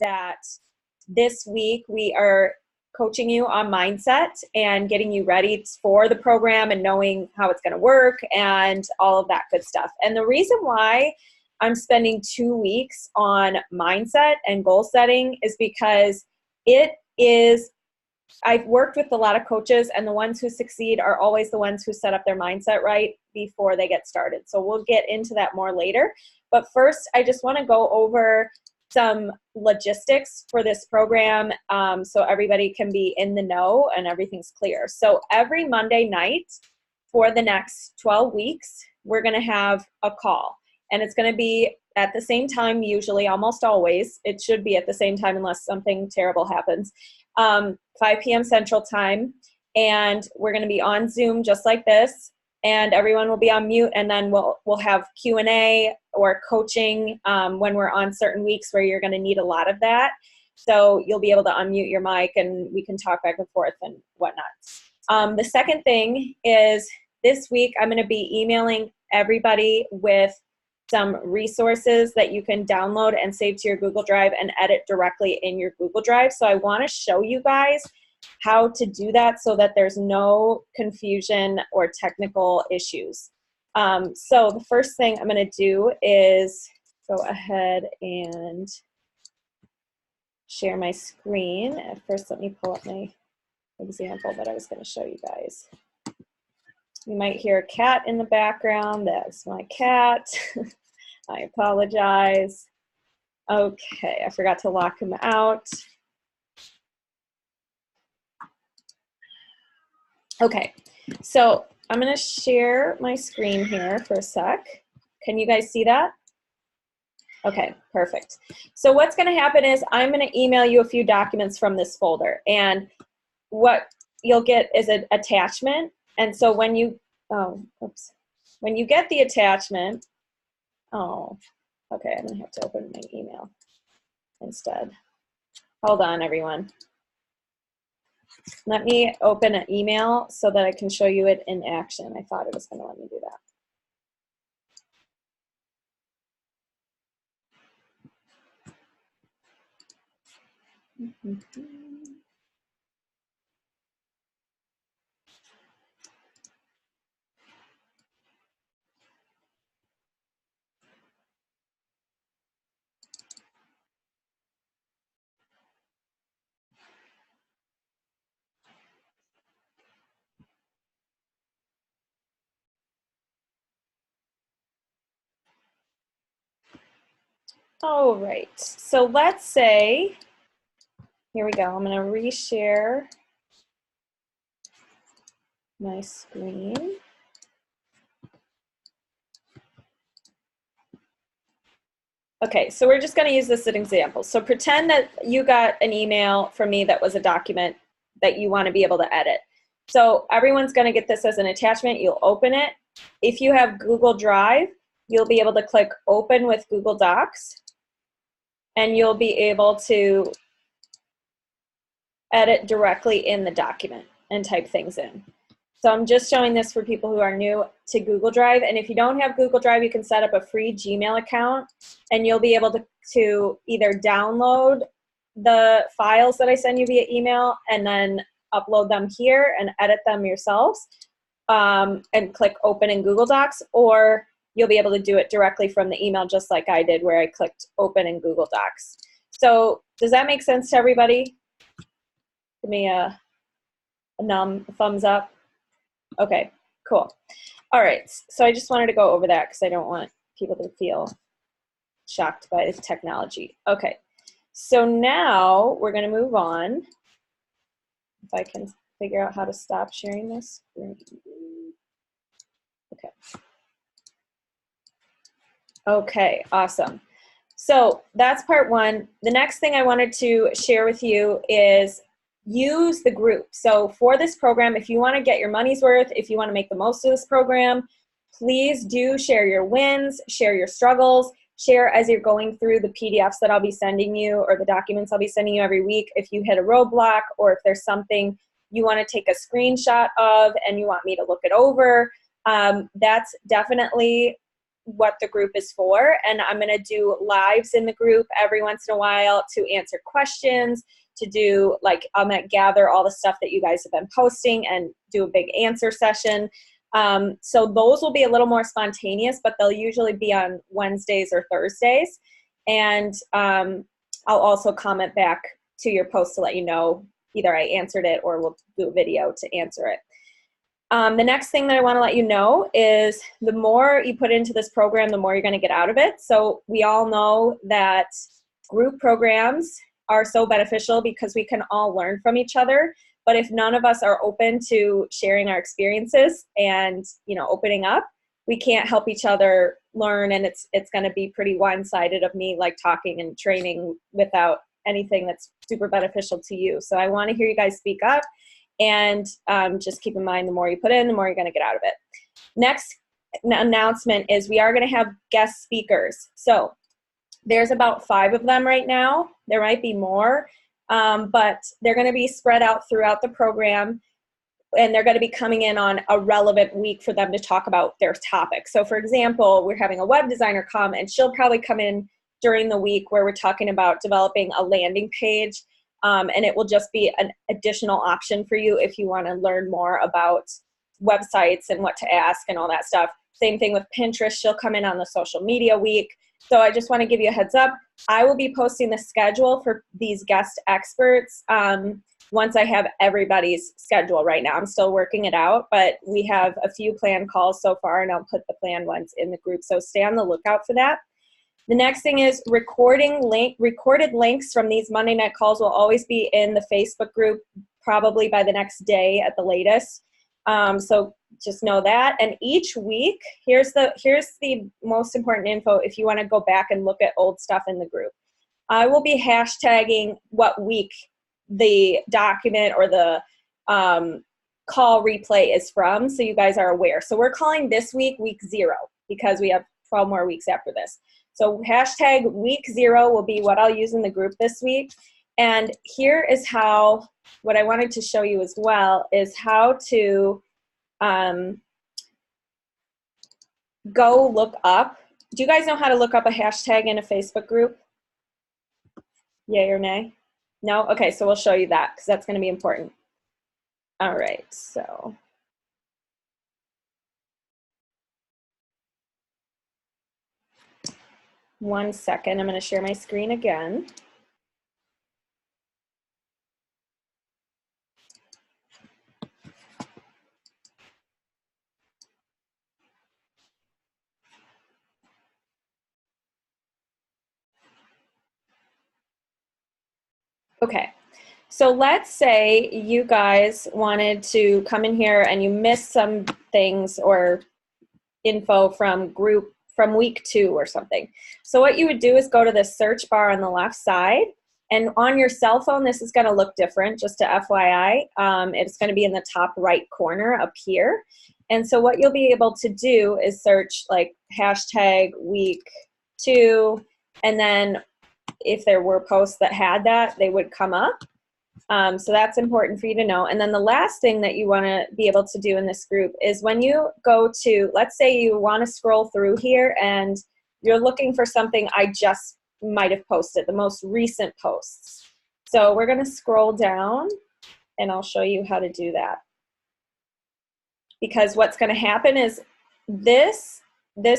that this week we are coaching you on mindset and getting you ready for the program and knowing how it's going to work and all of that good stuff. And the reason why I'm spending 2 weeks on mindset and goal setting is because I've worked with a lot of coaches, and the ones who succeed are always the ones who set up their mindset right before they get started. So we'll get into that more later. But first, I just want to go over some logistics for this program so everybody can be in the know and everything's clear. So every Monday night for the next 12 weeks, we're going to have a call. And it's going to be at the same time, usually, almost always. It should be at the same time unless something terrible happens. 5 p.m. Central Time. And we're going to be on Zoom just like this. And everyone will be on mute. And then we'll have Q&A or coaching when we're on certain weeks where you're going to need a lot of that. So you'll be able to unmute your mic and we can talk back and forth and whatnot. The second thing is this week I'm going to be emailing everybody with some resources that you can download and save to your Google Drive and edit directly in your Google Drive. So I want to show you guys how to do that so that there's no confusion or technical issues. So the first thing I'm going to do is go ahead and share my screen. First, let me pull up my example that I was going to show you guys. You might hear a cat in the background. That's my cat. I apologize. Okay, I forgot to lock him out. Okay, so I'm going to share my screen here for a sec. Can you guys see that? Okay, perfect. So what's going to happen is I'm going to email you a few documents from this folder. And what you'll get is an attachment. And so when you, when you get the attachment, okay, I'm going to have to open my email instead. Hold on, everyone. Let me open an email so that I can show you it in action. I thought it was going to let me do that. All right, so let's say, here we go. I'm going to reshare my screen. Okay, so we're just going to use this as an example. So pretend that you got an email from me that was a document that you want to be able to edit. So everyone's going to get this as an attachment. You'll open it. If you have Google Drive, you'll be able to click Open with Google Docs, and you'll be able to edit directly in the document and type things in. So I'm just showing this for people who are new to Google Drive. And if you don't have Google Drive, you can set up a free Gmail account and you'll be able to either download the files that I send you via email and then upload them here and edit them yourselves and click Open in Google Docs, or you'll be able to do it directly from the email just like I did where I clicked Open in Google Docs. So does that make sense to everybody? Give me a thumbs up. Okay, cool. All right, so I just wanted to go over that because I don't want people to feel shocked by this technology. Okay, so now we're going to move on. If I can figure out how to stop sharing this screen. Okay. Okay, awesome. So that's part one. The next thing I wanted to share with you is use the group. So for this program, if you want to get your money's worth, if you want to make the most of this program, please do share your wins, share your struggles, share as you're going through the PDFs that I'll be sending you or the documents I'll be sending you every week. If you hit a roadblock or if there's something you want to take a screenshot of and you want me to look it over, that's definitely what the group is for, and I'm going to do lives in the group every once in a while to answer questions, to do, like, I'm going to gather all the stuff that you guys have been posting and do a big answer session. So those will be a little more spontaneous, but they'll usually be on Wednesdays or Thursdays. And I'll also comment back to your post to let you know either I answered it or we'll do a video to answer it. The next thing that I want to let you know is the more you put into this program, the more you're going to get out of it. So we all know that group programs are so beneficial because we can all learn from each other. But if none of us are open to sharing our experiences and, you know, opening up, we can't help each other learn, and it's going to be pretty one-sided of me like talking and training without anything that's super beneficial to you. So I want to hear you guys speak up, and just keep in mind, the more you put in, the more you're going to get out of it. Next announcement is we are going to have guest speakers. So there's about 5 of them right now. There might be more, but they're going to be spread out throughout the program, and they're going to be coming in on a relevant week for them to talk about their topic. So for example, we're having a web designer come, and she'll probably come in during the week where we're talking about developing a landing page, and it will just be an additional option for you if you want to learn more about websites and what to ask and all that stuff. Same thing with Pinterest. She'll come in on the social media week. So I just want to give you a heads up. I will be posting the schedule for these guest experts once I have everybody's schedule. Right now I'm still working it out, but we have a few planned calls so far, and I'll put the planned ones in the group. So stay on the lookout for that. The next thing is recorded links from these Monday night calls will always be in the Facebook group, probably by the next day at the latest. So just know that. And each week, here's the most important info if you want to go back and look at old stuff in the group. I will be hashtagging what week the document or the call replay is from, so you guys are aware. So we're calling this week week 0 because we have 12 more weeks after this. So hashtag week 0 will be what I'll use in the group this week. And here is how, what I wanted to show you as well is how to go look up. Do you guys know how to look up a hashtag in a Facebook group? Yay or nay? No? Okay, so we'll show you that because that's going to be important. All right, so. One second, I'm going to share my screen again. Okay, so let's say you guys wanted to come in here and you missed some things or info from week 2 or something. So what you would do is go to the search bar on the left side, and on your cell phone this is going to look different, just to FYI. It's going to be in the top right corner up here. And so what you'll be able to do is search like hashtag week 2, and then if there were posts that had that, they would come up. So that's important for you to know. And then the last thing that you want to be able to do in this group is when you go to, let's say you want to scroll through here and you're looking for something I just might have posted, the most recent posts. So we're going to scroll down and I'll show you how to do that. Because what's going to happen is this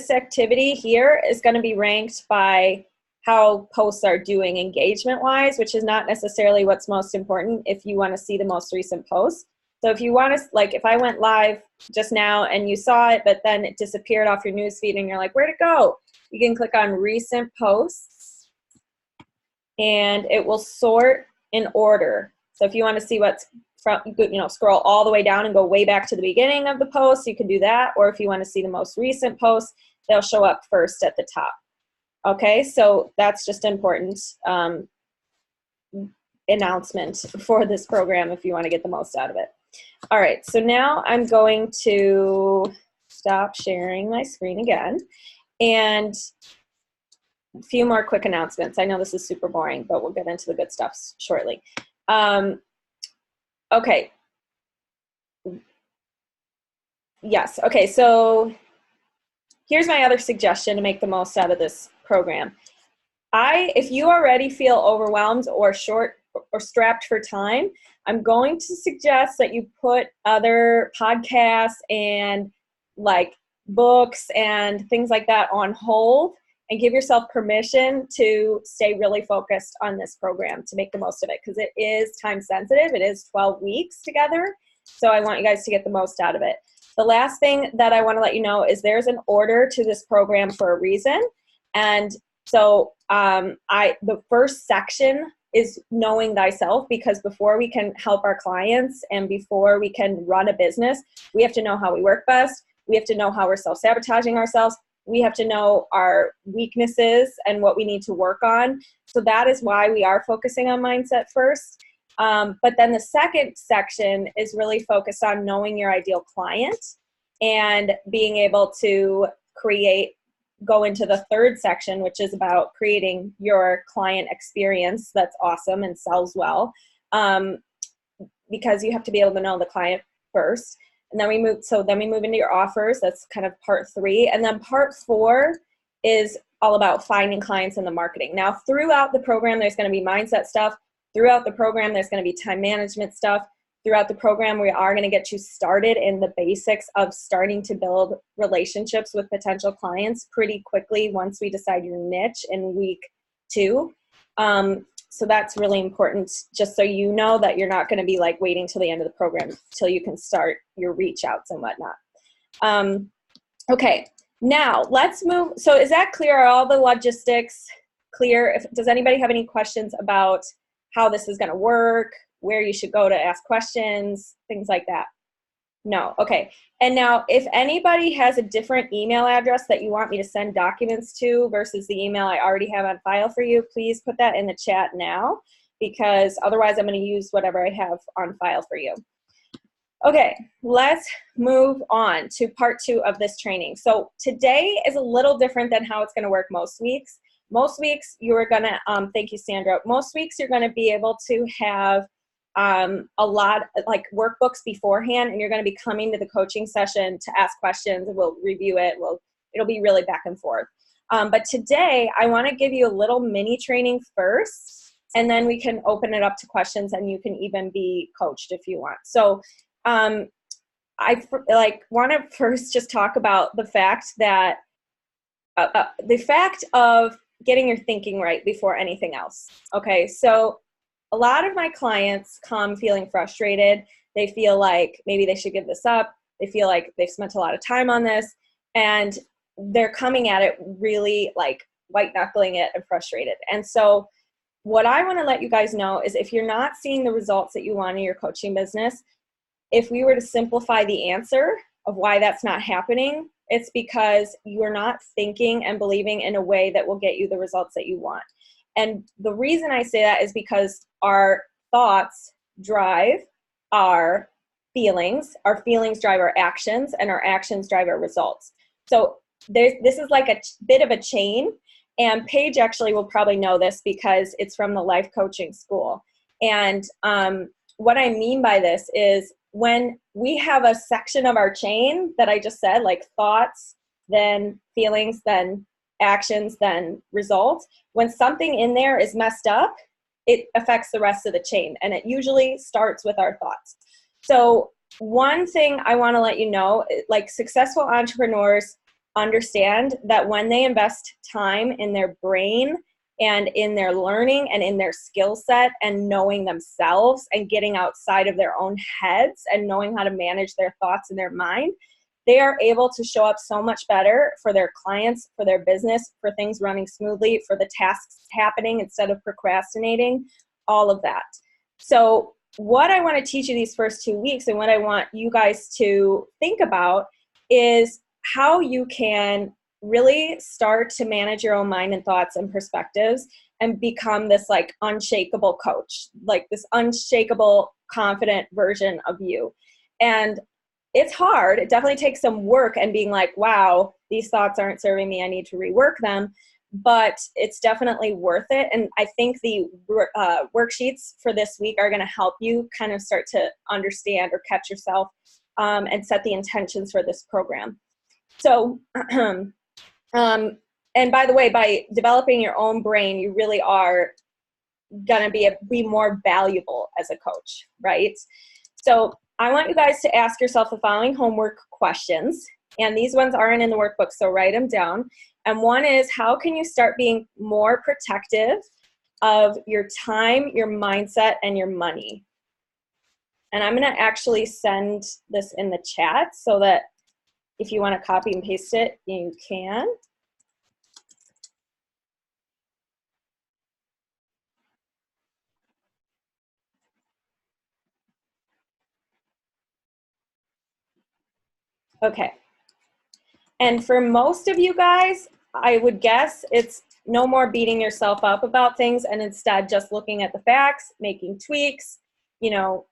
activity here is going to be ranked by how posts are doing engagement-wise, which is not necessarily what's most important if you want to see the most recent posts. So if you want to, like if I went live just now and you saw it, but then it disappeared off your newsfeed and you're like, where'd it go? You can click on recent posts and it will sort in order. So if you want to see what's from, you know, scroll all the way down and go way back to the beginning of the post, you can do that. Or if you want to see the most recent posts, they'll show up first at the top. Okay, so that's just important announcement for this program if you want to get the most out of it. All right, so now I'm going to stop sharing my screen again, and a few more quick announcements. I know this is super boring, but we'll get into the good stuff shortly. Okay. Yes, okay, so here's my other suggestion to make the most out of this program. If you already feel overwhelmed or short or strapped for time, I'm going to suggest that you put other podcasts and like books and things like that on hold and give yourself permission to stay really focused on this program to make the most of it, because it is time sensitive. It is 12 weeks together. So I want you guys to get the most out of it. The last thing that I want to let you know is there's an order to this program for a reason. And so the first section is knowing thyself, because before we can help our clients and before we can run a business, we have to know how we work best. We have to know how we're self-sabotaging ourselves. We have to know our weaknesses and what we need to work on. So that is why we are focusing on mindset first. But then the second section is really focused on knowing your ideal client and being able to go into the third section, which is about creating your client experience that's awesome and sells well, because you have to be able to know the client first. And then we move into your offers. That's kind of part 3. And then part 4 is all about finding clients in the marketing. Now, throughout the program, there's going to be mindset stuff. Throughout the program, there's going to be time management stuff. Throughout the program, we are going to get you started in the basics of starting to build relationships with potential clients pretty quickly once we decide your niche in week 2. So that's really important, just so you know that you're not going to be like waiting till the end of the program till you can start your reach outs and whatnot. Okay, now let's move. So is that clear? Are all the logistics clear? Does anybody have any questions about how this is going to work, where you should go to ask questions, things like that? No. Okay. And now if anybody has a different email address that you want me to send documents to versus the email I already have on file for you, please put that in the chat now, because otherwise I'm going to use whatever I have on file for you. Okay, let's move on to part 2 of this training. So today is a little different than how it's going to work most weeks. Most weeks you're going to, thank you, Sandra. Most weeks you're going to be able to have a lot like workbooks beforehand, and you're going to be coming to the coaching session to ask questions, and we'll review it. It'll be really back and forth. But today I want to give you a little mini training first, and then we can open it up to questions, and you can even be coached if you want. So I want to first just talk about the fact that the fact of getting your thinking right before anything else. Okay, so a lot of my clients come feeling frustrated. They feel like maybe they should give this up. They feel like they've spent a lot of time on this, and they're coming at it really like white knuckling it and frustrated. And so what I want to let you guys know is if you're not seeing the results that you want in your coaching business, if we were to simplify the answer of why that's not happening, it's because you're not thinking and believing in a way that will get you the results that you want. And the reason I say that is because our thoughts drive our feelings drive our actions, and our actions drive our results. So this is like a bit of a chain, and Paige actually will probably know this because it's from the life coaching school. And what I mean by this is when we have a section of our chain that I just said, like thoughts, then feelings, then actions, then results, when something in there is messed up, it affects the rest of the chain, and it usually starts with our thoughts. So one thing I want to let you know, like successful entrepreneurs understand that when they invest time in their brain and in their learning and in their skill set and knowing themselves and getting outside of their own heads and knowing how to manage their thoughts in their mind, they are able to show up so much better for their clients, for their business, for things running smoothly, for the tasks happening instead of procrastinating, all of that. So what I want to teach you these first 2 weeks, and what I want you guys to think about, is how you can really start to manage your own mind and thoughts and perspectives and become this like unshakable coach, like this unshakable, confident version of you. And it's hard. It definitely takes some work and being like, wow, these thoughts aren't serving me. I need to rework them. But it's definitely worth it. And I think the worksheets for this week are going to help you kind of start to understand or catch yourself and set the intentions for this program. So And by the way, by developing your own brain, you really are gonna be more valuable as a coach, right? So I want you guys to ask yourself the following homework questions. And these ones aren't in the workbook, so write them down. And one is, how can you start being more protective of your time, your mindset, and your money? And I'm gonna actually send this in the chat so that if you wanna copy and paste it, you can. Okay. And for most of you guys, I would guess it's no more beating yourself up about things and instead just looking at the facts, making tweaks, you know,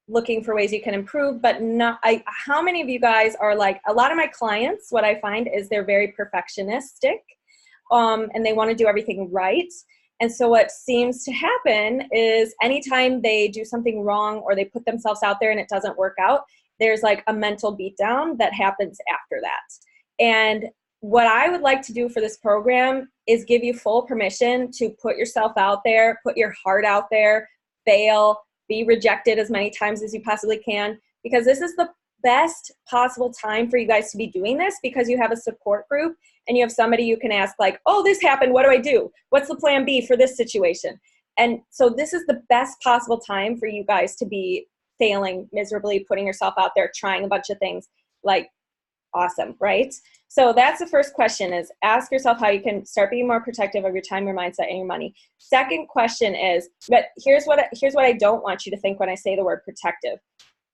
looking for ways you can improve, but not, how many of you guys are like, a lot of my clients, what I find is they're very perfectionistic, and they want to do everything right. And so what seems to happen is anytime they do something wrong or they put themselves out there and it doesn't work out, there's like a mental beatdown that happens after that. And what I would like to do for this program is give you full permission to put yourself out there, put your heart out there, fail, be rejected as many times as you possibly can, because this is the best possible time for you guys to be doing this, because you have a support group and you have somebody you can ask like, oh, this happened, what do I do? What's the plan B for this situation? And so this is the best possible time for you guys to be failing miserably, putting yourself out there, trying a bunch of things. Like, awesome, right? So that's the first question, is ask yourself how you can start being more protective of your time, your mindset, and your money. Second question is, but here's what I don't want you to think when I say the word protective.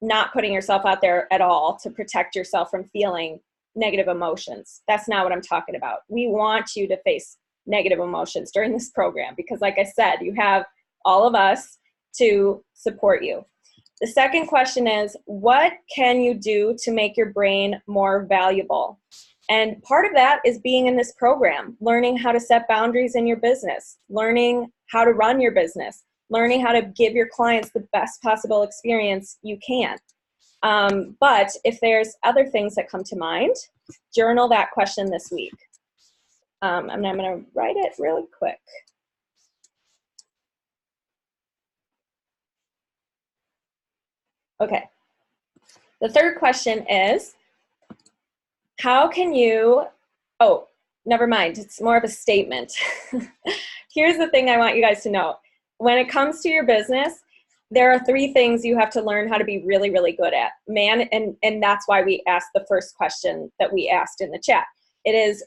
Not putting yourself out there at all to protect yourself from feeling negative emotions. That's not what I'm talking about. We want you to face negative emotions during this program because, like I said, you have all of us to support you. The second question is, what can you do to make your brain more valuable? And part of that is being in this program, learning how to set boundaries in your business, learning how to run your business, learning how to give your clients the best possible experience you can. But if there's other things that come to mind, journal that question this week. And I'm going to write it really quick. Okay. The third question is, how can you, oh, never mind, it's more of a statement. Here's the thing I want you guys to know. When it comes to your business, there are 3 things you have to learn how to be really, really good at. And that's why we asked the first question that we asked in the chat. It is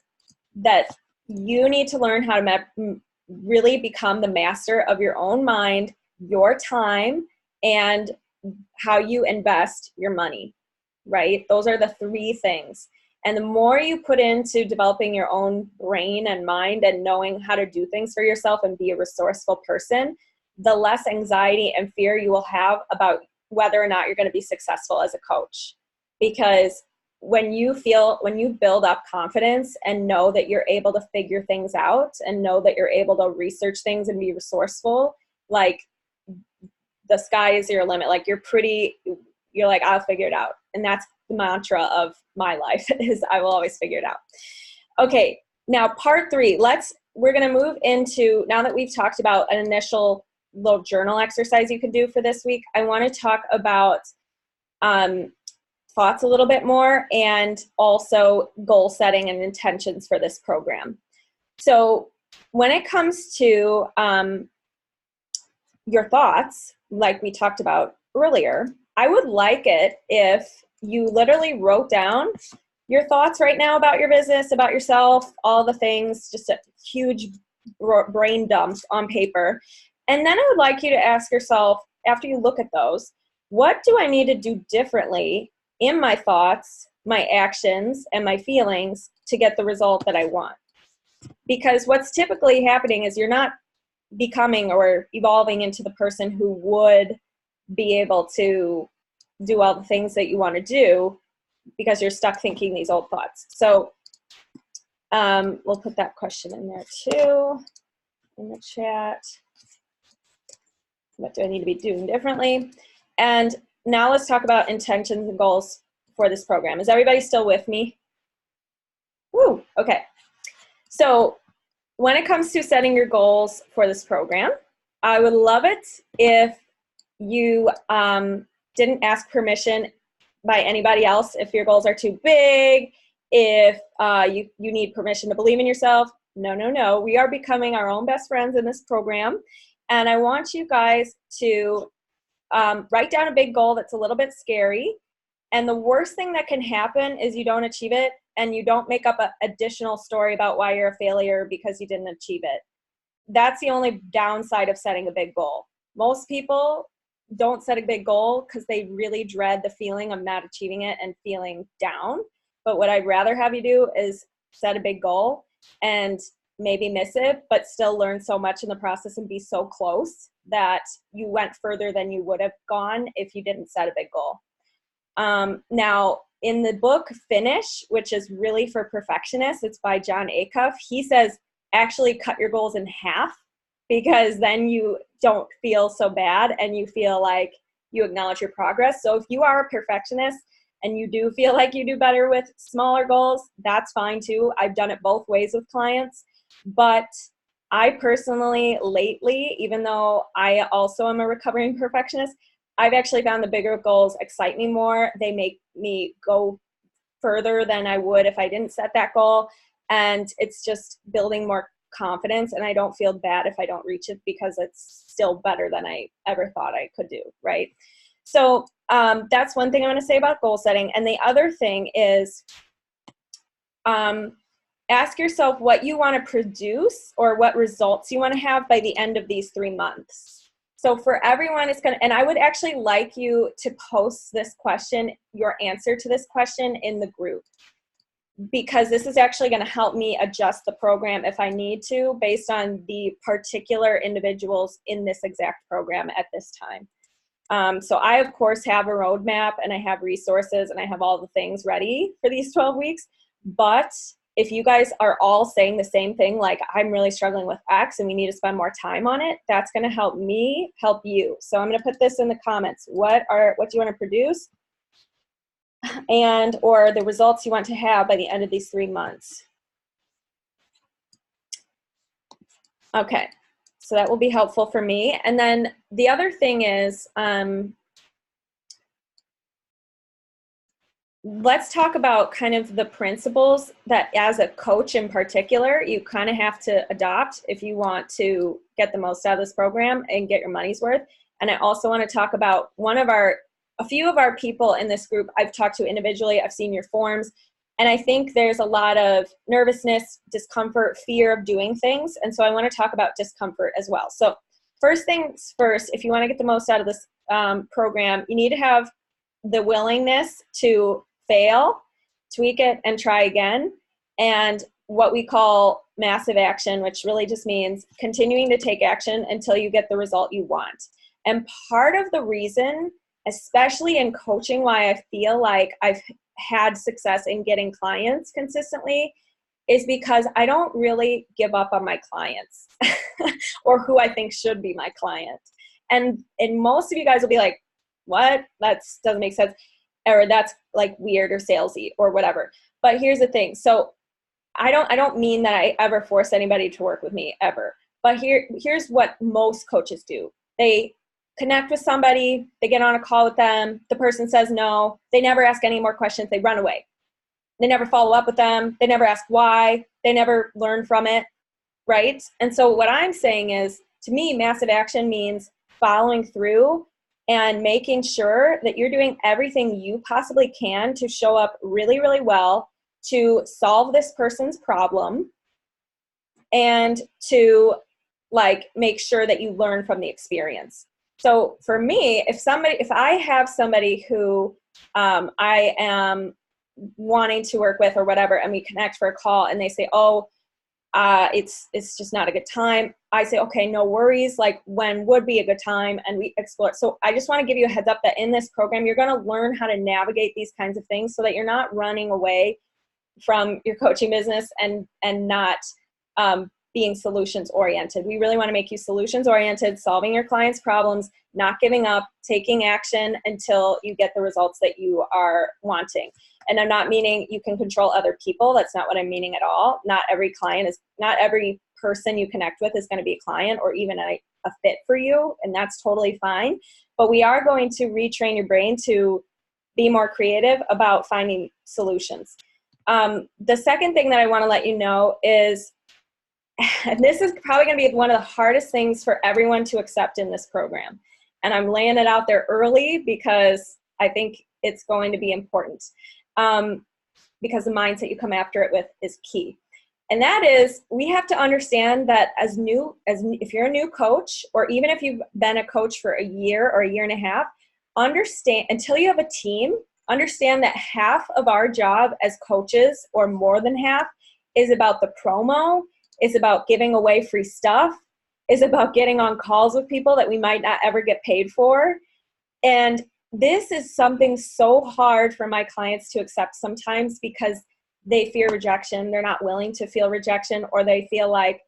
that you need to learn how to really become the master of your own mind, your time, and how you invest your money, right? Those are the 3 things. And the more you put into developing your own brain and mind and knowing how to do things for yourself and be a resourceful person, the less anxiety and fear you will have about whether or not you're going to be successful as a coach. Because when you build up confidence and know that you're able to figure things out and know that you're able to research things and be resourceful, like, the sky is your limit. Like, you're like, I'll figure it out. And that's the mantra of my life, is I will always figure it out. Okay, now part 3, we're gonna move into, now that we've talked about an initial little journal exercise you can do for this week, I wanna talk about thoughts a little bit more, and also goal setting and intentions for this program. So when it comes to your thoughts, like we talked about earlier, I would like it if you literally wrote down your thoughts right now about your business, about yourself, all the things, just a huge brain dump on paper. And then I would like you to ask yourself, after you look at those, what do I need to do differently in my thoughts, my actions, and my feelings to get the result that I want? Because what's typically happening is you're not becoming or evolving into the person who would be able to do all the things that you want to do because you're stuck thinking these old thoughts. So we'll put that question in there too, in the chat. What do I need to be doing differently? And now let's talk about intentions and goals for this program. Is everybody still with me? Woo, okay. So when it comes to setting your goals for this program, I would love it if you didn't ask permission by anybody else if your goals are too big, if you need permission to believe in yourself. No, no, no. We are becoming our own best friends in this program. And I want you guys to write down a big goal that's a little bit scary. And the worst thing that can happen is you don't achieve it and you don't make up an additional story about why you're a failure because you didn't achieve it. That's the only downside of setting a big goal. Most people don't set a big goal because they really dread the feeling of not achieving it and feeling down. But what I'd rather have you do is set a big goal and maybe miss it, but still learn so much in the process and be so close that you went further than you would have gone if you didn't set a big goal. Now, in the book Finish, which is really for perfectionists, it's by John Acuff, he says, actually cut your goals in half because then you don't feel so bad and you feel like you acknowledge your progress. So if you are a perfectionist and you do feel like you do better with smaller goals, that's fine too. I've done it both ways with clients. But I personally, lately, even though I also am a recovering perfectionist, I've actually found the bigger goals excite me more. They make me go further than I would if I didn't set that goal. And it's just building more confidence. And I don't feel bad if I don't reach it because it's still better than I ever thought I could do, right? So that's one thing I want to say about goal setting. And the other thing is ask yourself what you want to produce or what results you want to have by the end of these 3 months. So for everyone, it's going to, and I would actually like you to post this question, your answer to this question in the group, because this is actually going to help me adjust the program if I need to, based on the particular individuals in this exact program at this time. So I, of course, have a roadmap and I have resources and I have all the things ready for these 12 weeks. But if you guys are all saying the same thing, like I'm really struggling with X and we need to spend more time on it, that's going to help me help you. So I'm going to put this in the comments. What do you want to produce and or the results you want to have by the end of these 3 months? Okay, so that will be helpful for me. And then the other thing is, let's talk about kind of the principles that as a coach in particular, you kind of have to adopt if you want to get the most out of this program and get your money's worth. And I also want to talk about a few of our people in this group I've talked to individually. I've seen your forms. And I think there's a lot of nervousness, discomfort, fear of doing things. And so I want to talk about discomfort as well. So first things first, if you want to get the most out of this program, you need to have the willingness to fail, tweak it, and try again. And what we call massive action, which really just means continuing to take action until you get the result you want. And part of the reason, especially in coaching, why I feel like I've had success in getting clients consistently is because I don't really give up on my clients or who I think should be my client. And most of you guys will be like, what? That doesn't make sense. Or that's like weird or salesy or whatever. But here's the thing. So I don't mean that I ever force anybody to work with me ever. But here's what most coaches do. They connect with somebody, they get on a call with them, the person says no, they never ask any more questions, they run away. They never follow up with them, they never ask why, they never learn from it, right? And so what I'm saying is, to me, massive action means following through and making sure that you're doing everything you possibly can to show up really, really well to solve this person's problem and to like make sure that you learn from the experience. So for me, if I have somebody who I am wanting to work with or whatever, and we connect for a call and they say, oh, it's just not a good time, I say, okay, no worries. Like, when would be a good time? And we explore. So I just want to give you a heads up that in this program, you're going to learn how to navigate these kinds of things so that you're not running away from your coaching business and not being solutions oriented. We really want to make you solutions oriented, solving your clients' problems, not giving up, taking action until you get the results that you are wanting. And I'm not meaning you can control other people. That's not what I'm meaning at all. Not every person you connect with is going to be a client or even a fit for you, and that's totally fine. But we are going to retrain your brain to be more creative about finding solutions. The second thing that I want to let you know is, and this is probably going to be one of the hardest things for everyone to accept in this program, and I'm laying it out there early because I think it's going to be important, because the mindset you come after it with is key. And that is, we have to understand that if you're a new coach, or even if you've been a coach for a year or a year and a half, understand, until you have a team, understand that half of our job as coaches, or more than half, is about the promo, is about giving away free stuff, is about getting on calls with people that we might not ever get paid for. And this is something so hard for my clients to accept sometimes, because they fear rejection. They're not willing to feel rejection, or they feel like,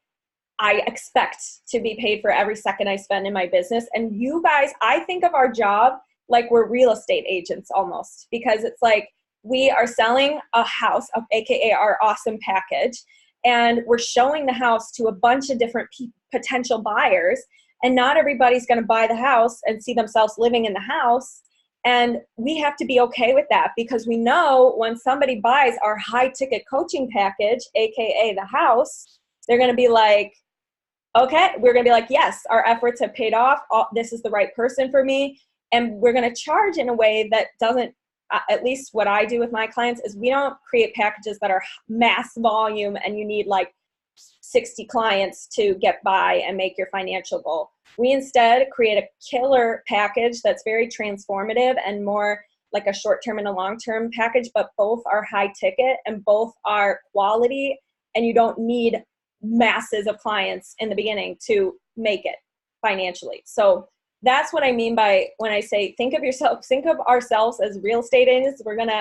I expect to be paid for every second I spend in my business. And you guys, I think of our job like we're real estate agents almost, because it's like we are selling a house, AKA our awesome package, and we're showing the house to a bunch of different potential buyers, and not everybody's going to buy the house and see themselves living in the house. And we have to be okay with that, because we know when somebody buys our high ticket coaching package, AKA the house, they're going to be like, okay, we're going to be like, yes, our efforts have paid off. This is the right person for me. And we're going to charge in a way that doesn't, at least what I do with my clients, is we don't create packages that are mass volume and you need like 60 clients to get by and make your financial goal. We instead create a killer package that's very transformative and more like a short-term and a long-term package, but both are high ticket and both are quality, and you don't need masses of clients in the beginning to make it financially. So that's what I mean by when I say think of ourselves as real estate agents.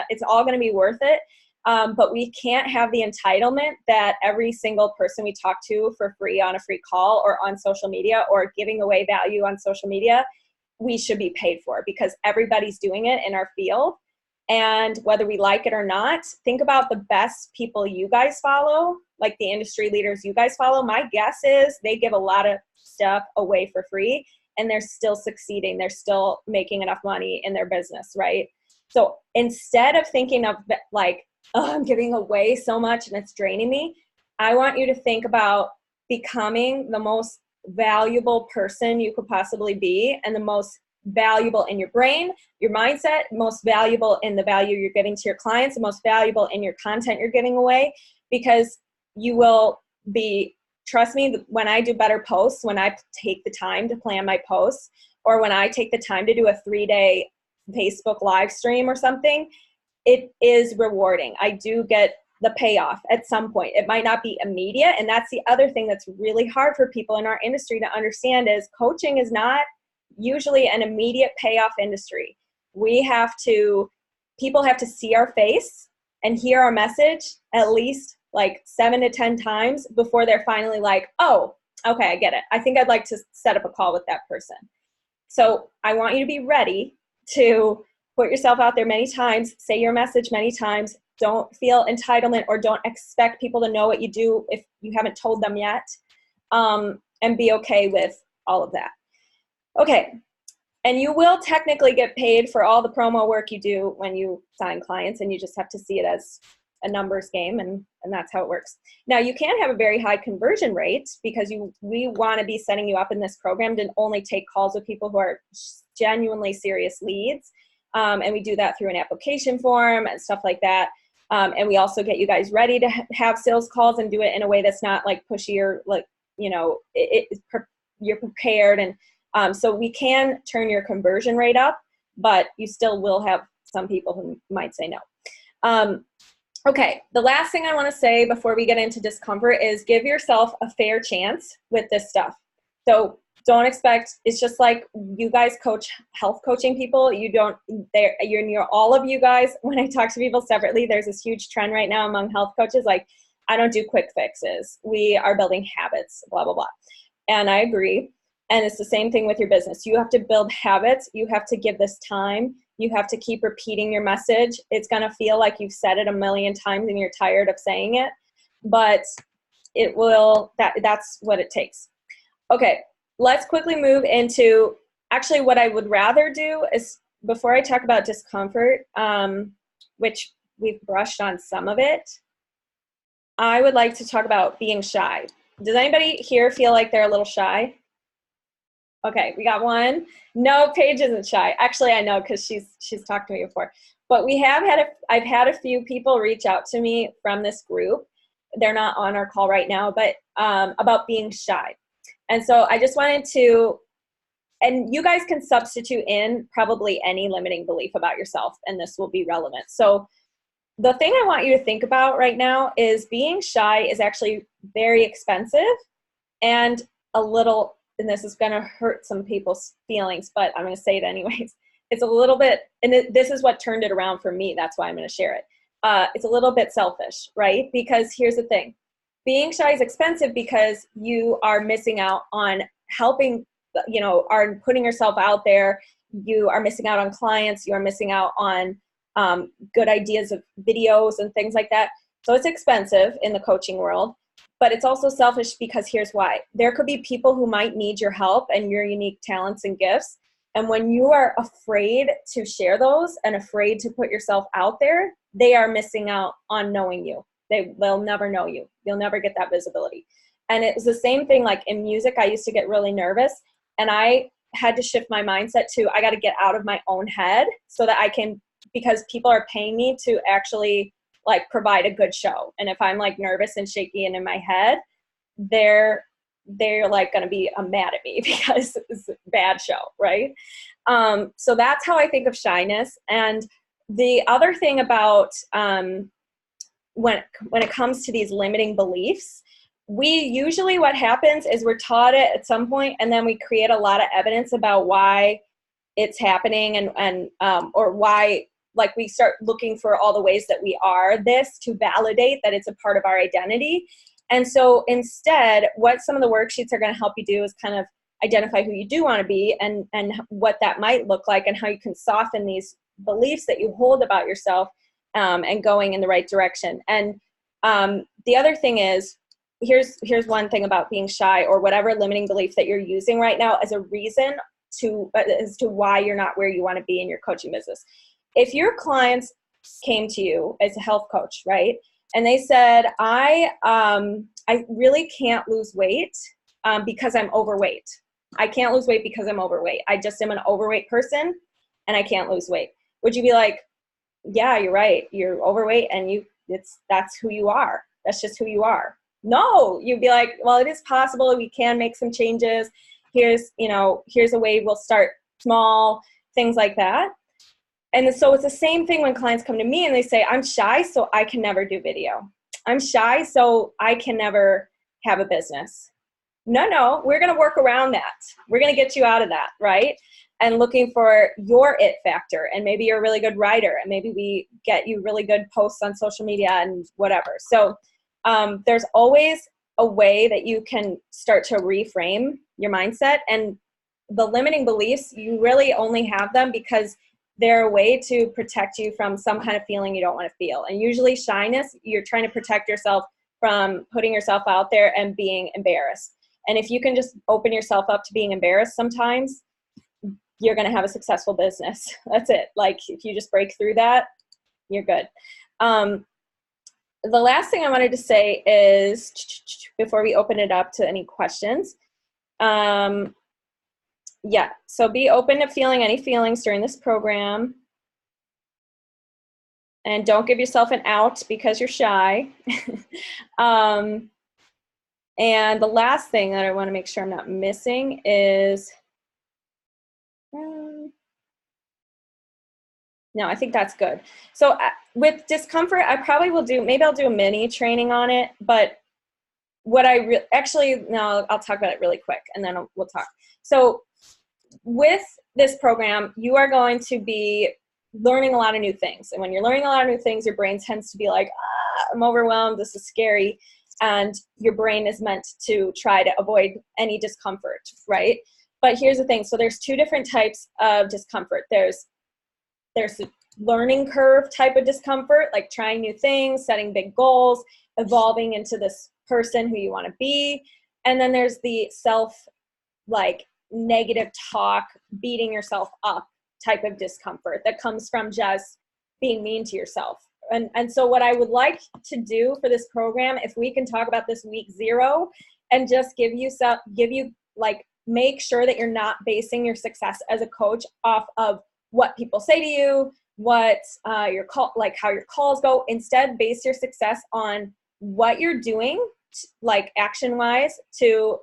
It's all gonna be worth it. But we can't have the entitlement that every single person we talk to for free on a free call or on social media or giving away value on social media, we should be paid for, because everybody's doing it in our field. And whether we like it or not, think about the best people you guys follow, like the industry leaders you guys follow. My guess is they give a lot of stuff away for free and they're still succeeding. They're still making enough money in their business, right? So instead of thinking of like, oh, I'm giving away so much and it's draining me, I want you to think about becoming the most valuable person you could possibly be, and the most valuable in your brain, your mindset, most valuable in the value you're giving to your clients, the most valuable in your content you're giving away, because you will be, trust me, when I do better posts, when I take the time to plan my posts, or when I take the time to do a 3-day Facebook live stream or something, it is rewarding. I do get the payoff at some point. It might not be immediate. And that's the other thing that's really hard for people in our industry to understand, is coaching is not usually an immediate payoff industry. People have to see our face and hear our message at least like 7 to 10 times before they're finally like, oh, okay, I get it. I think I'd like to set up a call with that person. So I want you to be ready to put yourself out there many times, say your message many times. Don't feel entitlement, or don't expect people to know what you do if you haven't told them yet, and be okay with all of that. Okay, and you will technically get paid for all the promo work you do when you sign clients, and you just have to see it as a numbers game, and that's how it works. Now, you can have a very high conversion rate, because we want to be setting you up in this program to only take calls with people who are genuinely serious leads. And we do that through an application form and stuff like that. And we also get you guys ready to have sales calls and do it in a way that's not like pushy, or like, you're prepared. And so we can turn your conversion rate up, but you still will have some people who might say no. Okay, the last thing I want to say before we get into discomfort is give yourself a fair chance with this stuff. So don't expect, it's just like you guys coach health coaching people. All of you guys, when I talk to people separately, there's this huge trend right now among health coaches, like, I don't do quick fixes. We are building habits, blah, blah, blah. And I agree. And it's the same thing with your business. You have to build habits. You have to give this time. You have to keep repeating your message. It's going to feel like you've said it a million times and you're tired of saying it, but it will, that's what it takes. Okay, let's quickly move into actually what I would rather do is, before I talk about discomfort, which we've brushed on some of it, I would like to talk about being shy. Does anybody here feel like they're a little shy? Okay, we got one. No, Paige isn't shy. Actually, I know because she's talked to me before. But I've had a few people reach out to me from this group. They're not on our call right now, but about being shy. And so I just wanted to, and you guys can substitute in probably any limiting belief about yourself, and this will be relevant. So the thing I want you to think about right now is being shy is actually very expensive and a little, and this is going to hurt some people's feelings, but I'm going to say it anyways. It's a little bit, and this is what turned it around for me. That's why I'm going to share it. It's a little bit selfish, right? Because here's the thing. Being shy is expensive because you are missing out on helping, are putting yourself out there. You are missing out on clients. You are missing out on good ideas of videos and things like that. So it's expensive in the coaching world, but it's also selfish because here's why. There could be people who might need your help and your unique talents and gifts. And when you are afraid to share those and afraid to put yourself out there, they are missing out on knowing you. They'll never know you. You'll never get that visibility. And it's the same thing like in music. I used to get really nervous, and I had to shift my mindset to, I got to get out of my own head so that I can, because people are paying me to actually like provide a good show. And if I'm like nervous and shaky and in my head, they're like going to be mad at me because it's a bad show, right? So that's how I think of shyness. And the other thing about when it comes to these limiting beliefs, we usually, what happens is we're taught it at some point, and then we create a lot of evidence about why it's happening and or why, like we start looking for all the ways that we are this to validate that it's a part of our identity. And so instead, what some of the worksheets are going to help you do is kind of identify who you do want to be and what that might look like and how you can soften these beliefs that you hold about yourself and going in the right direction. And the other thing is, here's one thing about being shy or whatever limiting belief that you're using right now as a reason as to why you're not where you want to be in your coaching business. If your clients came to you as a health coach, right, and they said, I really can't lose weight because I'm overweight. I can't lose weight because I'm overweight. I just am an overweight person and I can't lose weight. Would you be like, yeah, you're right. You're overweight and that's who you are. That's just who you are. No, you'd be like, well, it is possible. We can make some changes. Here's a way we'll start small, things like that. And so it's the same thing when clients come to me and they say, I'm shy, so I can never do video. I'm shy, so I can never have a business. No, we're going to work around that. We're going to get you out of that, right? And looking for your it factor. And maybe you're a really good writer, and maybe we get you really good posts on social media and whatever. So there's always a way that you can start to reframe your mindset. And the limiting beliefs, you really only have them because they're a way to protect you from some kind of feeling you don't want to feel. And usually shyness, you're trying to protect yourself from putting yourself out there and being embarrassed. And if you can just open yourself up to being embarrassed sometimes, you're going to have a successful business. That's it. Like if you just break through that, you're good. The last thing I wanted to say is, before we open it up to any questions, yeah, so be open to feeling any feelings during this program. And don't give yourself an out because you're shy. And the last thing that I want to make sure I'm not missing is, no, I think that's good. So with discomfort, I probably will maybe I'll do a mini training on it, but what no, I'll talk about it really quick and then we'll talk. So with this program, you are going to be learning a lot of new things. And when you're learning a lot of new things, your brain tends to be like, I'm overwhelmed, this is scary. And your brain is meant to try to avoid any discomfort, right? But here's the thing. So there's two different types of discomfort. There's the learning curve type of discomfort, like trying new things, setting big goals, evolving into this person who you want to be. And then there's the like negative talk, beating yourself up type of discomfort that comes from just being mean to yourself. And so what I would like to do for this program, if we can talk about this week 0 and just give you like, make sure that you're not basing your success as a coach off of what people say to you, what your call, like how your calls go. Instead, base your success on what you're doing, like action wise, to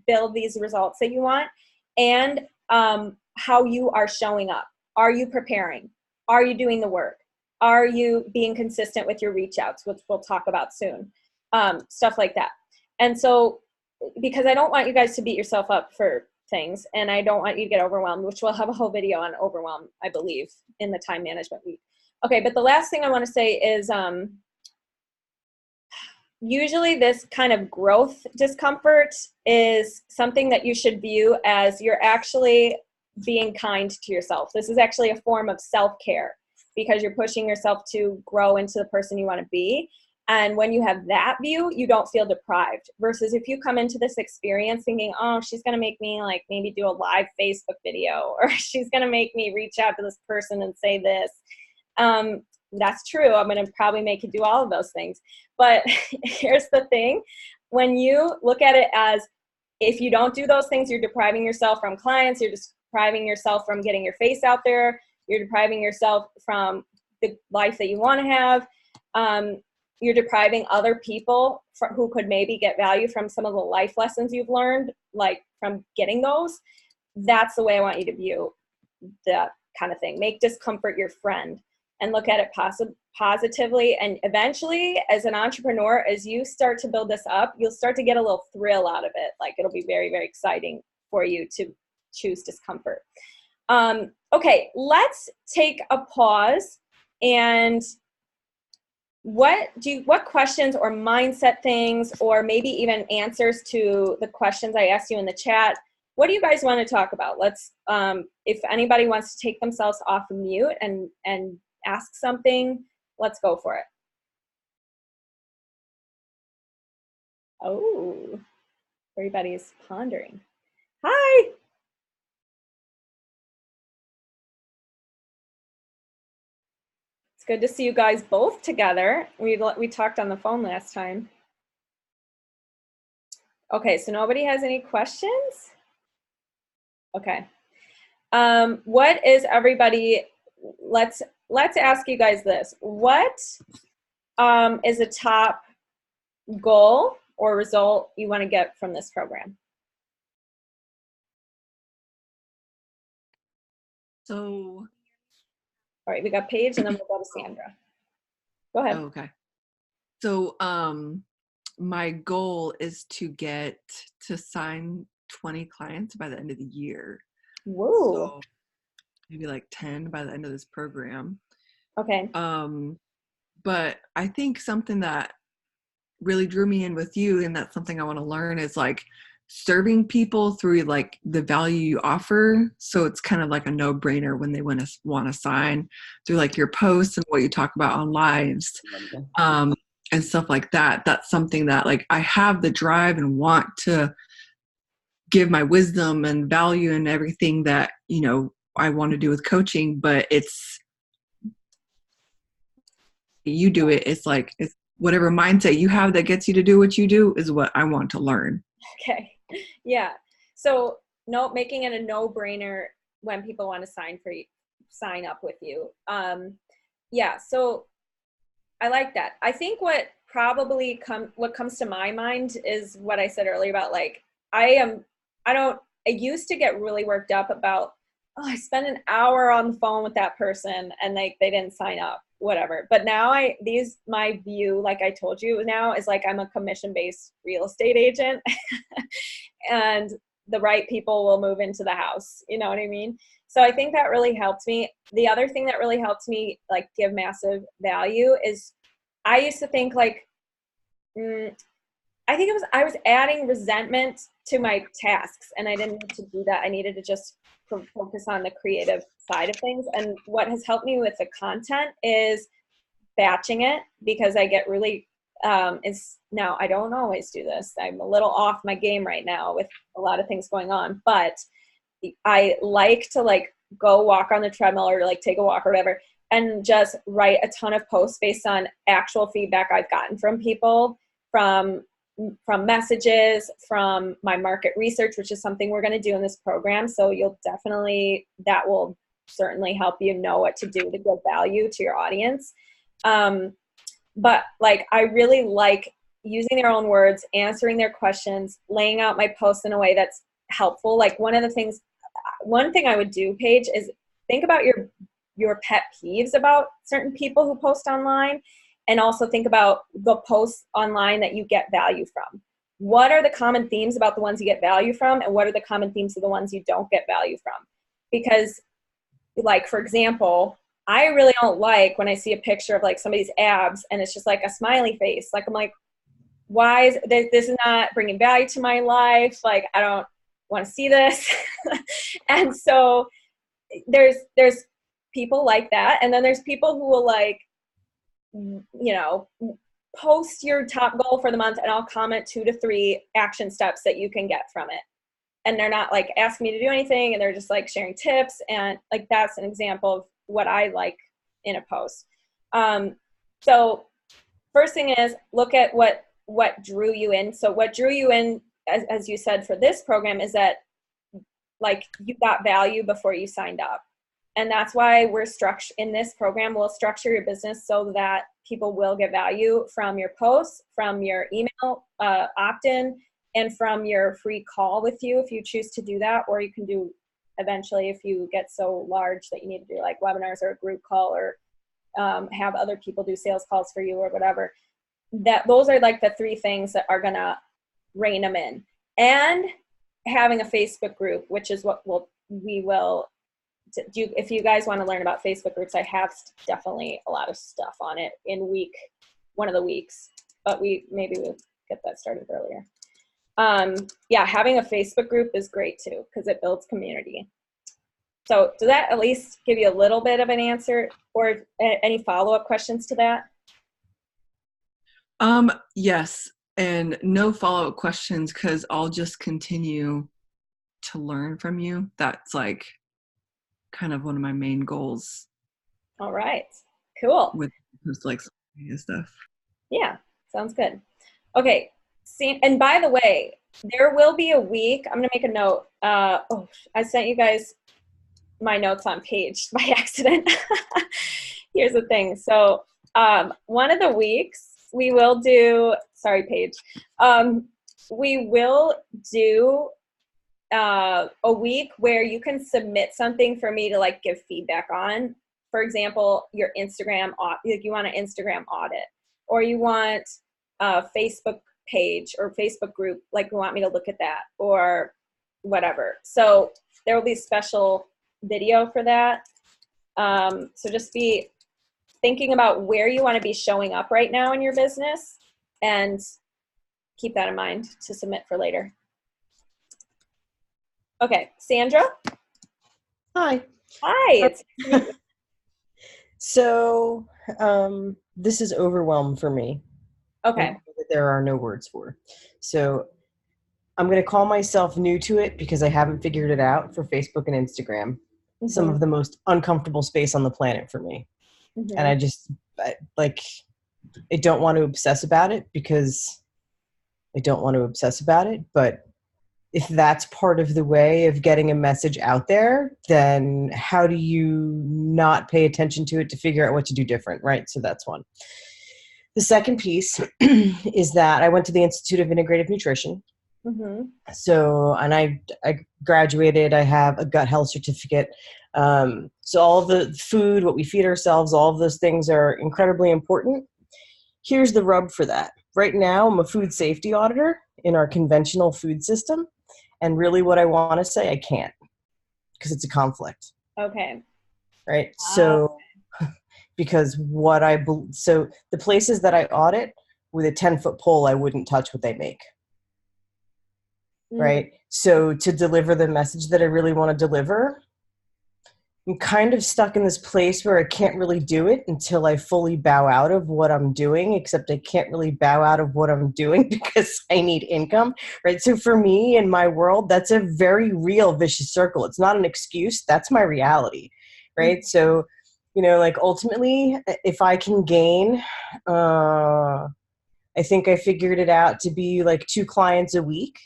build these results that you want, and how you are showing up. Are you preparing? Are you doing the work? Are you being consistent with your reach outs, which we'll talk about soon? Stuff like that. And so, because I don't want you guys to beat yourself up for things, and I don't want you to get overwhelmed, which we'll have a whole video on overwhelm, I believe, in the time management week. Okay, but the last thing I want to say is usually this kind of growth discomfort is something that you should view as you're actually being kind to yourself. This is actually a form of self-care, because you're pushing yourself to grow into the person you want to be. And when you have that view, you don't feel deprived. Versus if you come into this experience thinking, oh, she's going to make me like maybe do a live Facebook video, or she's going to make me reach out to this person and say this. That's true. I'm going to probably make you do all of those things. But here's the thing. When you look at it as, if you don't do those things, you're depriving yourself from clients, you're depriving yourself from getting your face out there, you're depriving yourself from the life that you want to have. You're depriving other people who could maybe get value from some of the life lessons you've learned, like from getting those. That's the way I want you to view that kind of thing. Make discomfort your friend and look at it positively. And eventually, as an entrepreneur, as you start to build this up, you'll start to get a little thrill out of it. Like, it'll be very, very exciting for you to choose discomfort. Okay, let's take a pause. And what questions or mindset things, or maybe even answers to the questions I asked you in the chat, what do you guys want to talk about? Let's, if anybody wants to take themselves off of mute and ask something, let's go for it. Oh, everybody's pondering. Hi. It's good to see you guys both together. We talked on the phone last time. Okay, so nobody has any questions? Okay. What is everybody, let's ask you guys this. What is a top goal or result you want to get from this program? So, all right, we got Paige, and then we'll go to Sandra. Go ahead. Oh, okay. So, my goal is to get to sign 20 clients by the end of the year. Whoa. So maybe like 10 by the end of this program. Okay. But I think something that really drew me in with you, and that's something I want to learn, is like serving people through like the value you offer. So it's kind of like a no-brainer when they want to sign through like your posts and what you talk about on lives, and stuff like that. That's something that like I have the drive and want to give my wisdom and value and everything that, you know, I want to do with coaching, but it's, you do it. It's like, it's whatever mindset you have that gets you to do what you do is what I want to learn. Okay. Yeah. So making it a no-brainer when people want to sign up with you. Yeah. So I like that. I think what probably comes to my mind is what I said earlier about like, I used to get really worked up about, oh, I spent an hour on the phone with that person and they didn't sign up, whatever. But now my view, like I told you now, is like I'm a commission-based real estate agent and the right people will move into the house. You know what I mean? So I think that really helped me. The other thing that really helps me like give massive value is I used to think like, I think I was adding resentment to my tasks, and I didn't need to do that. I needed to just focus on the creative side of things. And what has helped me with the content is batching it, because I get really, now I don't always do this. I'm a little off my game right now with a lot of things going on, but I like to like go walk on the treadmill or like take a walk or whatever, and just write a ton of posts based on actual feedback I've gotten from people, from messages, from my market research, which is something we're going to do in this program. So that will certainly help you know what to do to give value to your audience. But like, I really like using their own words, answering their questions, laying out my posts in a way that's helpful. Like one thing I would do, Paige, is think about your pet peeves about certain people who post online, and also think about the posts online that you get value from. What are the common themes about the ones you get value from, and what are the common themes of the ones you don't get value from? Because, like, for example, I really don't like when I see a picture of like somebody's abs and it's just like a smiley face. Like, I'm like, why is this is not bringing value to my life? Like, I don't want to see this. And so there's people like that. And then there's people who will like, post your top goal for the month, and I'll comment 2 to 3 action steps that you can get from it. And they're not like asking me to do anything, and they're just like sharing tips. And like, that's an example of what I like in a post. So first thing is look at what drew you in. So what drew you in, as you said, for this program is that like you got value before you signed up. And that's why we're in this program, we'll structure your business so that people will get value from your posts, from your email opt-in, and from your free call with you if you choose to do that. Or you can do eventually, if you get so large that you need to do like webinars or a group call, or have other people do sales calls for you or whatever. Those are like the 3 things that are gonna rein them in. And having a Facebook group, which is what we will do. If you guys want to learn about Facebook groups, I have definitely a lot of stuff on it in one of the weeks, but we'll get that started earlier. Yeah, having a Facebook group is great too, because it builds community. So does that at least give you a little bit of an answer, or any follow-up questions to that? Yes, and no follow-up questions, because I'll just continue to learn from you. That's like kind of one of my main goals. All right, cool. With just like stuff. Yeah, sounds good. Okay, and by the way, there will be a week, I'm gonna make a note. I sent you guys my notes on Paige by accident. Here's the thing. So one of the weeks we will do, sorry, Paige, we will do a week where you can submit something for me to like give feedback on. For example, your Instagram, like you want an Instagram audit, or you want a Facebook page or Facebook group, like you want me to look at that or whatever. So there will be special video for that. So just be thinking about where you want to be showing up right now in your business, and keep that in mind to submit for later. Okay, Sandra? Hi. Hi. So this is overwhelm for me. Okay. That there are no words for. So I'm going to call myself new to it because I haven't figured it out for Facebook and Instagram. Mm-hmm. Some of the most uncomfortable space on the planet for me. Mm-hmm. And I don't want to obsess about it because I don't want to obsess about it. But if that's part of the way of getting a message out there, then how do you not pay attention to it to figure out what to do different, right? So that's one. The second piece is that I went to the Institute of Integrative Nutrition. Mm-hmm. So, and I graduated, I have a gut health certificate. So all of the food, what we feed ourselves, all of those things are incredibly important. Here's the rub for that. Right now, I'm a food safety auditor in our conventional food system. And really what I want to say, I can't, because it's a conflict. Okay. Right. So because so the places that I audit with a 10-foot pole, I wouldn't touch what they make. Right. So to deliver the message that I really want to deliver, I'm kind of stuck in this place where I can't really do it until I fully bow out of what I'm doing, except I can't really bow out of what I'm doing because I need income, right? So for me, in my world, that's a very real vicious circle. It's not an excuse. That's my reality, right? So, like ultimately, if I can gain, I think I figured it out to be like 2 clients a week.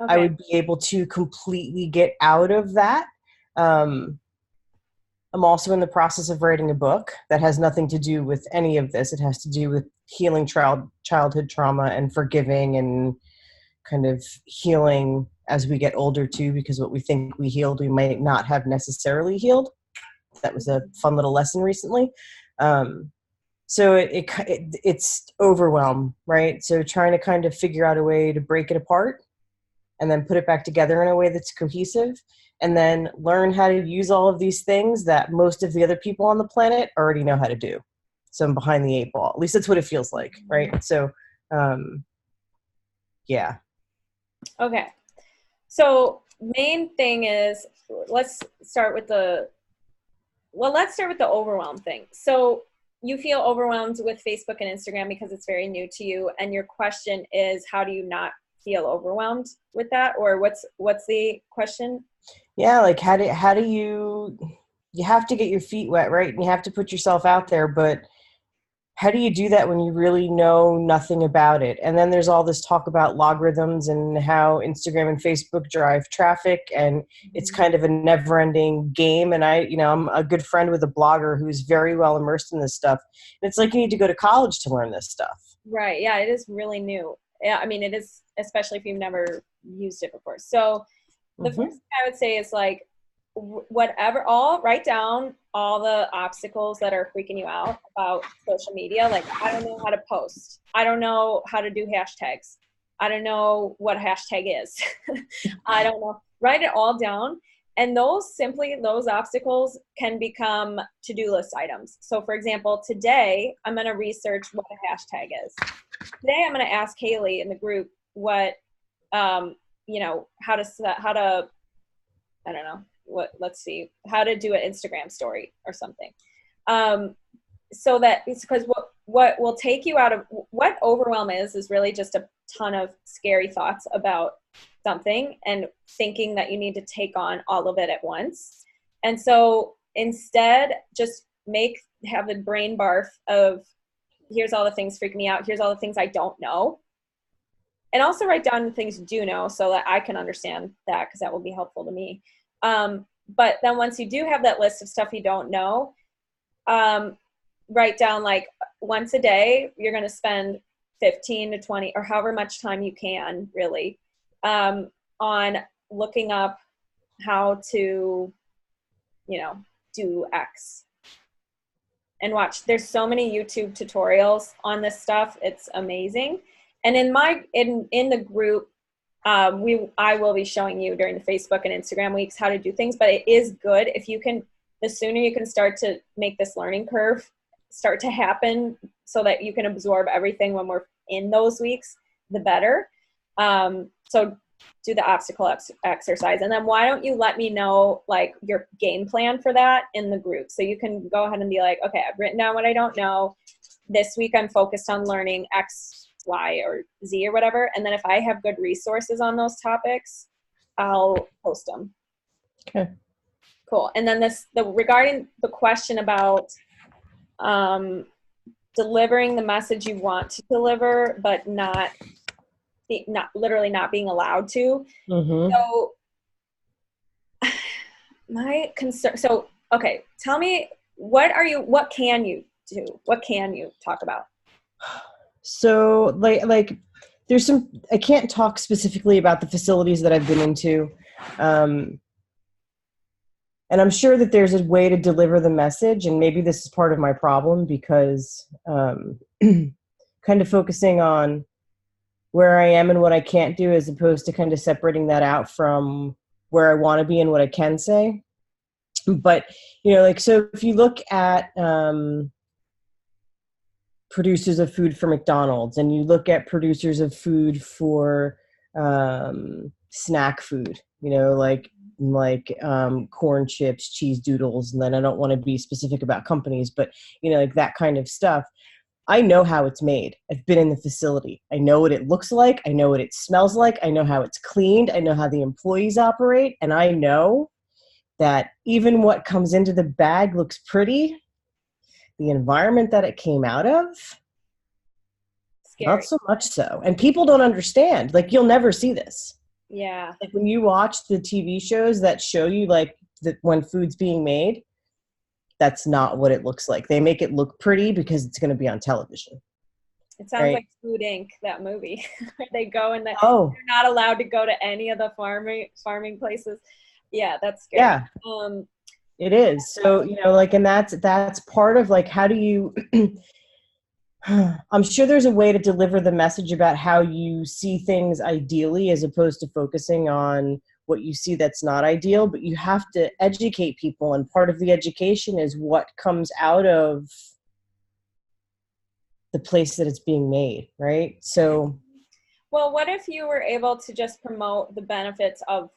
Okay. I would be able to completely get out of that. I'm also in the process of writing a book that has nothing to do with any of this. It has to do with healing childhood trauma and forgiving and kind of healing as we get older too, because what we think we healed, we might not have necessarily healed. That was a fun little lesson recently. So it's overwhelm, right? So trying to kind of figure out a way to break it apart and then put it back together in a way that's cohesive, and then learn how to use all of these things that most of the other people on the planet already know how to do. So I'm behind the 8 ball. At least that's what it feels like, right? So, yeah. Okay. So main thing is, let's start with the overwhelm thing. So you feel overwhelmed with Facebook and Instagram because it's very new to you, and your question is, how do you not feel overwhelmed with that? Or what's the question? Yeah, like how do you have to get your feet wet, right? And you have to put yourself out there, but how do you do that when you really know nothing about it? And then there's all this talk about logarithms and how Instagram and Facebook drive traffic, and it's kind of a never-ending game. And I'm a good friend with a blogger who's very well immersed in this stuff. And it's like you need to go to college to learn this stuff. Right. Yeah, it is really new. Yeah, I mean, it is, especially if you've never used it before. So the first thing I would say is like, write down all the obstacles that are freaking you out about social media. Like, I don't know how to post. I don't know how to do hashtags. I don't know what a hashtag is. I don't know. Write it all down. And those obstacles can become to-do list items. So for example, today I'm going to research what a hashtag is. Today I'm going to ask Haley in the group what, how to, I don't know, how to do an Instagram story or something. So that it's because what will take you out of what overwhelm is really just a ton of scary thoughts about something and thinking that you need to take on all of it at once. And so instead, just have the brain barf of, here's all the things freaking me out. Here's all the things I don't know. And also write down the things you do know so that I can understand that, because that will be helpful to me. But then once you do have that list of stuff you don't know, write down like once a day, you're going to spend 15 to 20 or however much time you can really, on looking up how to, do X. And watch, there's so many YouTube tutorials on this stuff. It's amazing. And in the group, I will be showing you during the Facebook and Instagram weeks how to do things, but it is good if you can, the sooner you can start to make this learning curve start to happen so that you can absorb everything when we're in those weeks, the better. So do the obstacle exercise. And then why don't you let me know like your game plan for that in the group? So you can go ahead and be like, okay, I've written down what I don't know. This week I'm focused on learning X, Y, or Z or whatever. And then if I have good resources on those topics, I'll post them. Okay. Cool. And then regarding the question about delivering the message you want to deliver, but not being allowed to. Mm-hmm. So my concern, okay, tell me, what can you do? What can you talk about? So like there's some, I can't talk specifically about the facilities that I've been into. And I'm sure that there's a way to deliver the message, and maybe this is part of my problem because kind of focusing on where I am and what I can't do, as opposed to kind of separating that out from where I want to be and what I can say. But, you know, like, so if you look at producers of food for McDonald's, and you look at producers of food for snack food, you know, like corn chips, cheese doodles, and then I don't want to be specific about companies, but, you know, like that kind of stuff. I know how it's made. I've been in the facility. I know what it looks like. I know what it smells like. I know how it's cleaned. I know how the employees operate. And I know that even what comes into the bag looks pretty, the environment that it came out of, Scary. not so much so. And people don't understand. Like, you'll never see this. Yeah. Like, when you watch the TV shows that show you, like, when food's being made, that's not what it looks like. They make it look pretty because it's going to be on television. It sounds right? like Food Inc., that movie. They go and Oh, you're not allowed to go to any of the farming places. Yeah, that's scary. yeah, it is. So, you know, like, and that's part of, like, how do you, I'm sure there's a way to deliver the message about how you see things ideally, as opposed to focusing on what you see that's not ideal, but you have to educate people. And part of the education is what comes out of the place that it's being made, right? So, well, what if you were able to just promote the benefits of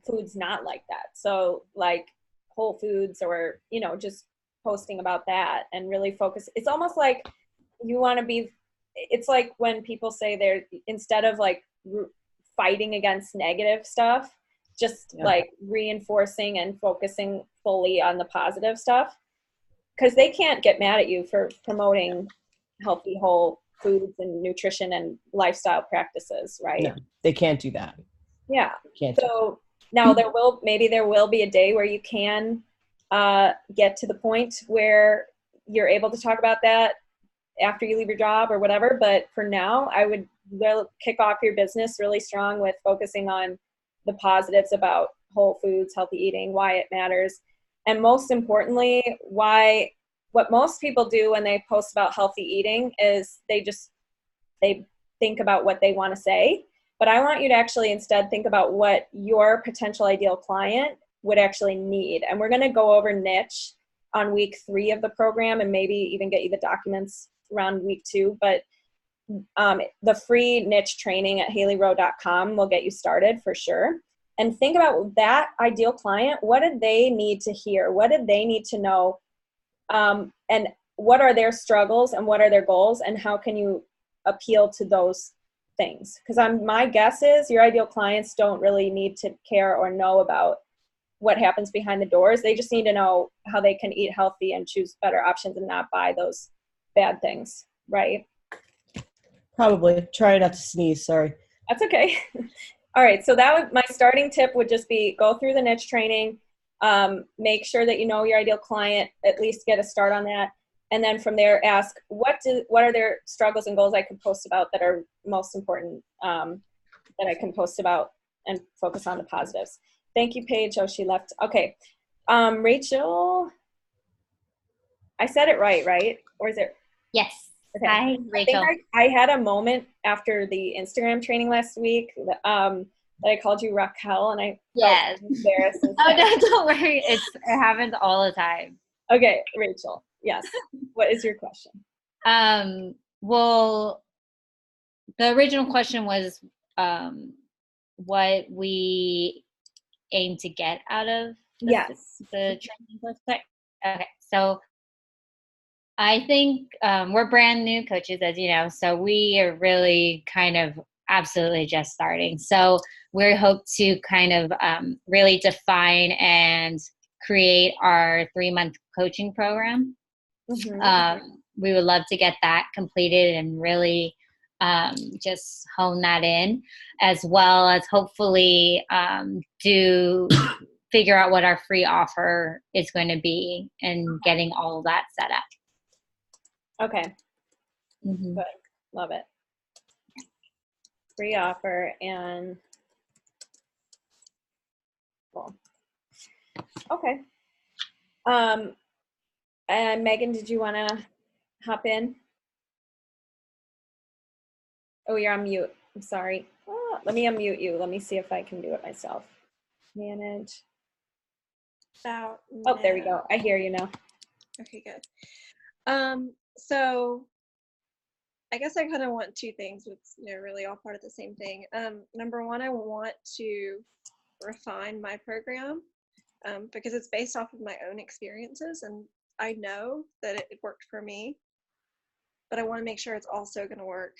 foods not like that? So like Whole Foods, or, you know, just posting about that and really focus. It's almost like you want to be, it's like when people say they're, instead of like fighting against negative stuff, just like reinforcing and focusing fully on the positive stuff, because they can't get mad at you for promoting healthy whole foods and nutrition and lifestyle practices, right? no, they can't do that. Yeah. Can't So now there will be a day where you can get to the point where you're able to talk about that after you leave your job or whatever. But for now, I would kick off your business really strong with focusing on the positives about whole foods, healthy eating, why it matters. And most importantly, what most people do when they post about healthy eating is they think about what they want to say. But I want you to actually instead think about what your potential ideal client would actually need. And we're going to go over niche on week 3 of the program, and maybe even get you the documents around week 2. But the free niche training at haleyrowe.com will get you started for sure. And think about that ideal client. What did they need to hear? What did they need to know? And what are their struggles and what are their goals, and how can you appeal to those things? Because my guess is your ideal clients don't really need to care or know about what happens behind the doors. They just need to know how they can eat healthy and choose better options and not buy those bad things, right? Probably. Try not to sneeze, sorry. That's okay. All right, so my starting tip would just be go through the niche training, make sure that you know your ideal client, at least get a start on that. And then from there, ask what are their struggles and goals I can post about that are most important, that I can post about, and focus on the positives. Thank you, Paige. Oh, she left. Okay. Rachel, I said it right? Or is it? Yes. Okay. Hi, Rachel. I think I had a moment after the Instagram training last week that I called you Raquel, and I Yes. felt embarrassed. Oh, no, don't worry. It happens all the time. Okay, Rachel. Yes. What is your question? Well, the original question was what we aim to get out of the training course. Okay, so I think we're brand new coaches, as you know, so we are really kind of absolutely just starting. So we hope to kind of really define and create our 3-month coaching program. Mm-hmm. We would love to get that completed and really just hone that in, as well as hopefully do figure out what our free offer is going to be and getting all of that set up. Okay. Mm-hmm. Good. Love it. Free offer and cool. Okay. And Megan, did you want to hop in? Oh, you're on mute. I'm sorry. Oh, let me unmute you. Let me see if I can do it myself. Manage. about Oh, there we go. now. I hear you now. Okay, good. So I guess I kind of want two things, which really all part of the same thing. Number one, I want to refine my program because it's based off of my own experiences, and I know that it worked for me, but I want to make sure it's also going to work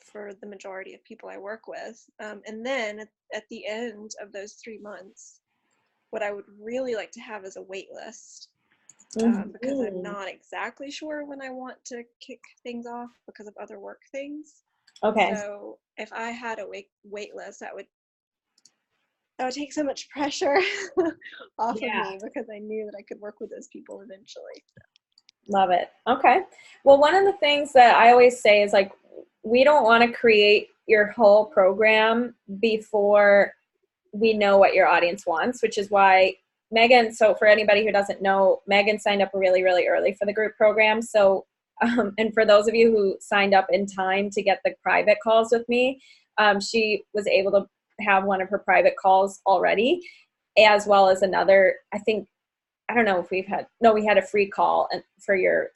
for the majority of people I work with. And then at the end of those 3 months, what I would really like to have is a wait list. Because I'm not exactly sure when I want to kick things off because of other work things. Okay. So if I had a wait list, that would take so much pressure off of me because I knew that I could work with those people eventually. Love it. Okay. Well, one of the things that I always say is like, we don't want to create your whole program before we know what your audience wants, which is why Megan, so for anybody who doesn't know, Megan signed up really, really early for the group program. So, and for those of you who signed up in time to get the private calls with me, she was able to have one of her private calls already, as well as another, I don't know if we had a free call and for your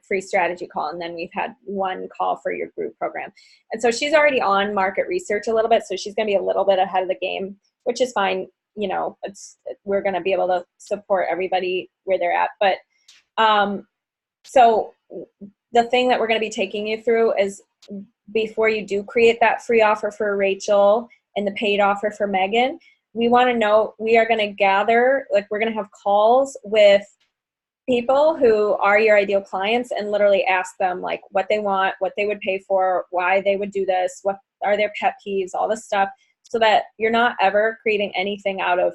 free strategy call. And then we've had one call for your group program. And so she's already on market research a little bit. So she's going to be a little bit ahead of the game, which is fine. We're going to be able to support everybody where they're at. But so the thing that we're going to be taking you through is before you do create that free offer for Rachel and the paid offer for Megan, we want to know, we are going to gather, we're going to have calls with people who are your ideal clients and literally ask them what they want, what they would pay for, why they would do this, what are their pet peeves, all this stuff, so that you're not ever creating anything out of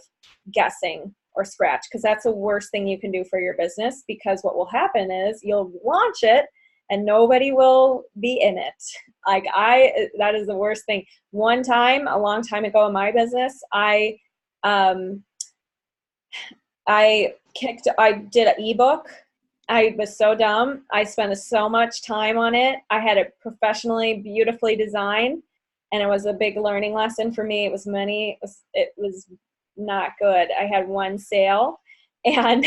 guessing or scratch, because that's the worst thing you can do for your business, because what will happen is you'll launch it and nobody will be in it. That is the worst thing. One time, a long time ago in my business, I did an ebook. I was so dumb. I spent so much time on it. I had it professionally, beautifully designed, and it was a big learning lesson for me. It was not good. I had one sale, and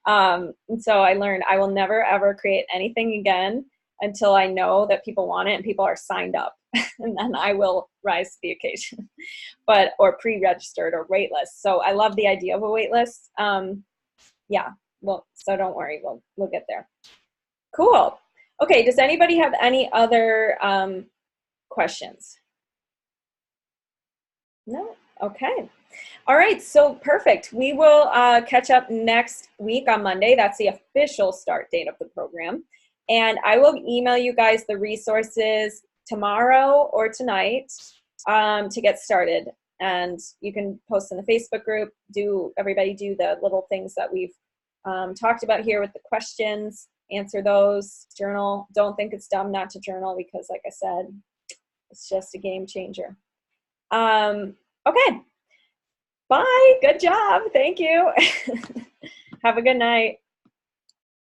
so I learned I will never ever create anything again until I know that people want it and people are signed up, and then I will rise to the occasion. Or pre-registered or wait list. So I love the idea of a wait list. So don't worry, we'll get there. Cool. Okay, does anybody have any other questions? No? Okay. All right, so perfect. We will catch up next week on Monday. That's the official start date of the program. And I will email you guys the resources tomorrow or tonight to get started. And you can post in the Facebook group, everybody do the little things that we've talked about here with the questions, answer those, journal. Don't think it's dumb not to journal, because like I said, it's just a game changer. Okay. Bye. Good job. Thank you. Have a good night.